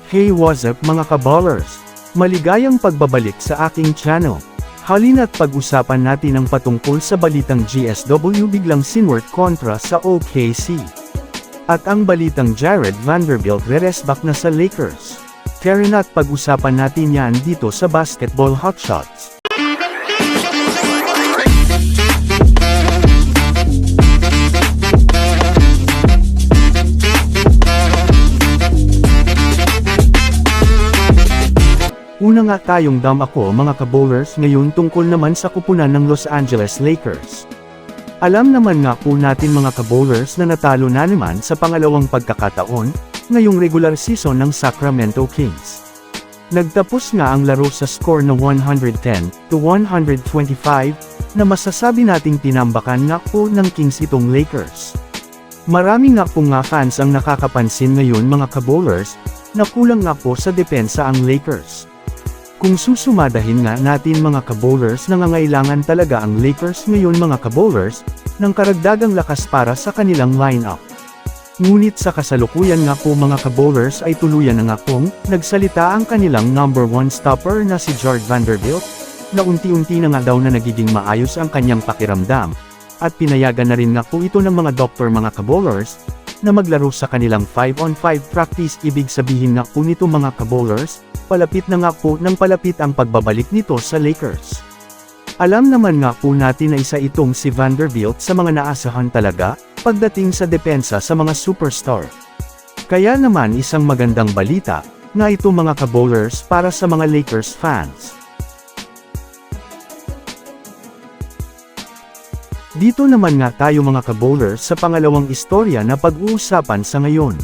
Hey, what's up mga kaballers? Maligayang pagbabalik sa aking channel. Halina't pag-usapan natin ang patungkol sa balitang GSW biglang sinwert kontra sa OKC. At ang balitang Jared Vanderbilt re-resback na sa Lakers. Tara na't pag-usapan natin yan dito sa Basketball Hotshots. Una nga tayong ako mga kabowlers ngayon tungkol naman sa kupunan ng Los Angeles Lakers. Alam naman nga po natin mga kabowlers na natalo na naman sa pangalawang pagkakataon, ngayong regular season ng Sacramento Kings. Nagtapos nga ang laro sa score na 110-125, na masasabi nating tinambakan nga po ng Kings itong Lakers. Marami nga po nga fans ang nakakapansin ngayon mga kabowlers, na kulang nga po sa depensa ang Lakers. Kung susumadahin nga natin mga kabowlers, nangangailangan talaga ang Lakers ngayon mga kabowlers, ng karagdagang lakas para sa kanilang lineup. Ngunit sa kasalukuyan nga po mga kabowlers ay tuluyan na nga pong nagsalita ang kanilang number 1 stopper na si Jared Vanderbilt, na unti-unti na nga daw na nagiging maayos ang kanyang pakiramdam, at pinayagan na rin nga po ito ng mga doktor mga kabowlers, na maglaro sa kanilang 5-on-5 practice. Ibig sabihin nga po nito mga kabowlers, palapit na nga po ng palapit ang pagbabalik nito sa Lakers. Alam naman nga po natin na isa itong si Vanderbilt sa mga naasahan talaga, pagdating sa depensa sa mga superstar. Kaya naman isang magandang balita, nga ito mga kabowlers para sa mga Lakers fans. Dito naman nga tayo mga kabowlers sa pangalawang istorya na pag-uusapan sa ngayon.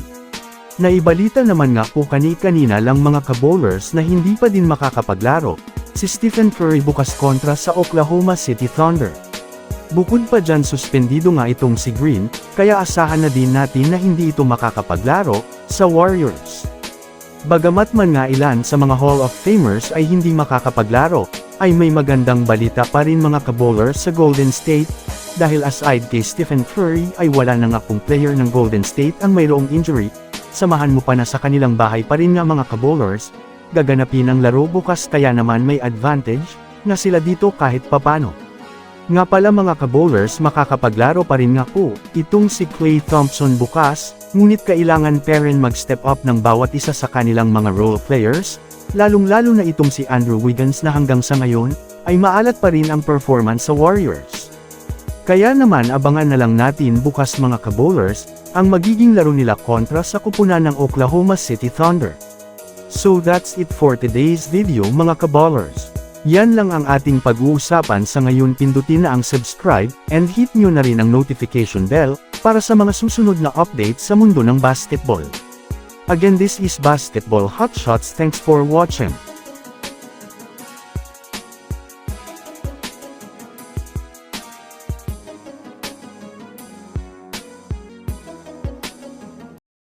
Naibalita naman nga po kanina lang mga kabowlers na hindi pa din makakapaglaro, si Stephen Curry bukas kontra sa Oklahoma City Thunder. Bukod pa dyan suspendido nga itong si Green, kaya asahan na din natin na hindi ito makakapaglaro sa Warriors. Bagamat man nga ilan sa mga Hall of Famers ay hindi makakapaglaro, ay may magandang balita pa rin mga kabowlers sa Golden State, dahil aside kay Stephen Curry ay wala na nga pong player ng Golden State ang mayroong injury. Samahan mo pa na sa kanilang bahay pa rin nga mga kabowlers, gaganapin ang laro bukas kaya naman may advantage, na sila dito kahit papano. Nga pala mga kabowlers makakapaglaro pa rin nga po, itong si Klay Thompson bukas, ngunit kailangan pa rin mag-step up ng bawat isa sa kanilang mga role players, lalong-lalo na itong si Andrew Wiggins na hanggang sa ngayon, ay maalat pa rin ang performance sa Warriors. Kaya naman abangan na lang natin bukas mga kabowlers, ang magiging laro nila kontra sa kupunan ng Oklahoma City Thunder. So that's it for today's video mga kaballers. Yan lang ang ating pag-uusapan sa ngayon. Pindutin na ang subscribe, and hit nyo na rin ang notification bell, para sa mga susunod na updates sa mundo ng basketball. Again, this is Basketball Hotshots. Thanks for watching.